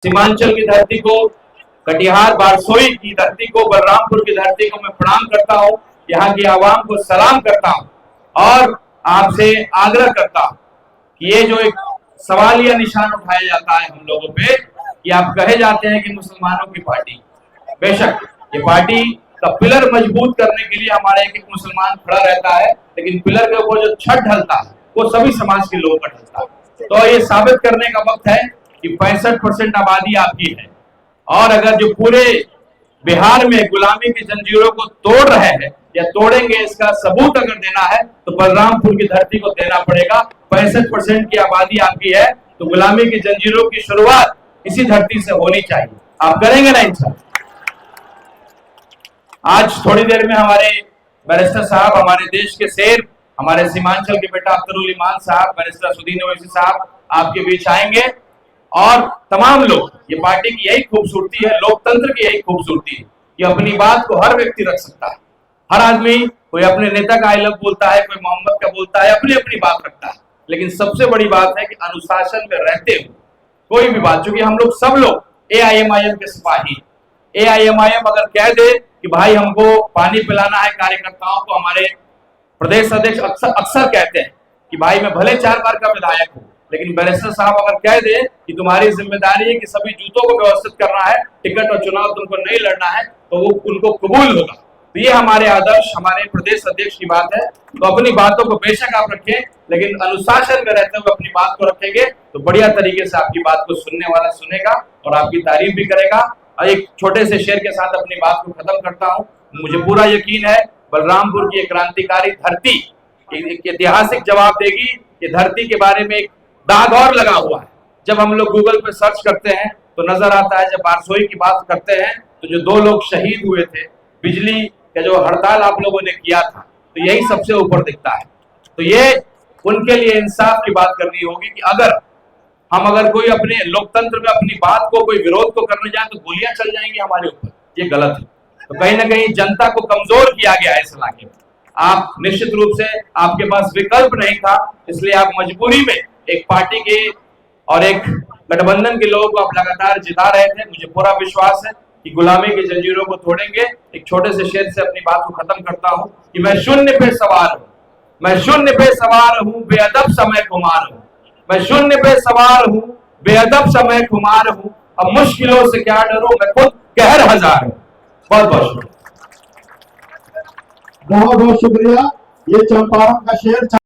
सीमांचल की धरती को, कटिहार बारसोई की धरती को, बलरामपुर की धरती को मैं प्रणाम करता हूं, यहाँ की आवाम को सलाम करता हूं और आपसे आग्रह करता हूं कि ये जो एक सवाल या निशान उठाया जाता है हम लोगों पे कि आप कहे जाते हैं कि मुसलमानों की पार्टी, बेशक ये पार्टी का पिलर मजबूत करने के लिए हमारा एक एक मुसलमान खड़ा रहता है, लेकिन पिलर के ऊपर जो छत ढलता है वो सभी समाज के लोगों का ढलता है। तो ये साबित करने का वक्त है कि 65% आबादी आपकी है और अगर जो पूरे बिहार में गुलामी की जंजीरों को तोड़ रहे हैं या तोड़ेंगे, इसका सबूत अगर देना है तो बलरामपुर की धरती को देना पड़ेगा। 65% की आबादी आपकी है तो गुलामी की जंजीरों की शुरुआत इसी धरती से होनी चाहिए। आप करेंगे ना इंसान? आज थोड़ी देर में हमारे बैरिस्टर साहब, हमारे देश के शेर, हमारे सीमांचल के बेटा अख्तरुल इमान साहब, बैरिस्टर असदुद्दीन ओवैसी साहब आपके बीच आएंगे और तमाम लोग, ये पार्टी की यही खूबसूरती है, लोकतंत्र की यही खूबसूरती है कि अपनी बात को हर व्यक्ति रख सकता है। हर आदमी, कोई अपने नेता का आई लव बोलता है, कोई मोहम्मद का बोलता है, अपनी अपनी बात रखता है, लेकिन सबसे बड़ी बात है कि अनुशासन में रहते हुए कोई भी बात, चूंकि हम लोग सब लोग AIMIM के सिपाही, AIMIM अगर कह दे कि भाई हमको पानी पिलाना है कार्यकर्ताओं को, हमारे प्रदेश अध्यक्ष अक्सर कहते हैं कि भाई मैं भले 4 बार का विधायक हूं, लेकिन बैरिस्टर साहब अगर कह दे कि तुम्हारी जिम्मेदारी है कि सभी जूतों को व्यवस्थित करना है, टिकट और चुनाव तुमको नहीं लड़ना है, तो वो उनको कबूल होगा। तो ये हमारे आदर्श, हमारे प्रदेश अध्यक्ष की बात है। तो अपनी बातों को बेशक आप रखें, लेकिन अनुशासन में रहते हुए अपनी बात को रखेंगे तो बढ़िया तरीके से आपकी बात को सुनने वाला सुनेगा और आपकी तारीफ भी करेगा। और एक छोटे से शेर के साथ अपनी बात को खत्म करता हूँ। मुझे पूरा यकीन है बलरामपुर की एक क्रांतिकारी धरती एक ऐतिहासिक जवाब देगी। ये धरती के बारे में एक दाग और लगा हुआ है। जब हम लोग गूगल पे सर्च करते हैं तो नजर आता है, जब बारसोई की बात करते हैं तो जो 2 लोग शहीद हुए थे, बिजली का जो हड़ताल आप लोगों ने किया था, तो यही सबसे ऊपर दिखता है। तो ये उनके लिए इंसाफ की बात करनी होगी कि अगर कोई अपने लोकतंत्र में अपनी बात को, कोई विरोध को करने जाए तो गोलियां चल जाएंगी हमारे ऊपर, ये गलत है। तो कहीं ना कहीं जनता को कमजोर किया गया है इस इलाके में। आप निश्चित रूप से, आपके पास विकल्प नहीं था, इसलिए आप मजबूरी में एक पार्टी के और एक गठबंधन के लोगों को आप लगातार जिता रहे थे। मुझे पूरा विश्वास है कि गुलामी की जंजीरों को तोड़ेंगे। एक छोटे से शेर से अपनी बात को खत्म करता हूं कि मैं शून्य पे सवार हूं, मैं शून्य पे सवार हूं, बेअदब समय खुमार हूं, मैं शून्य पे सवार हूं, बेअदब समय खुमार हूं, अब मुश्किलों से क्या डरूं, मैं खुद कहर हजार हूं। बहुत बहुत शुक्रिया। बहुत बहुत शुक्रिया। ये चंपारण का शेर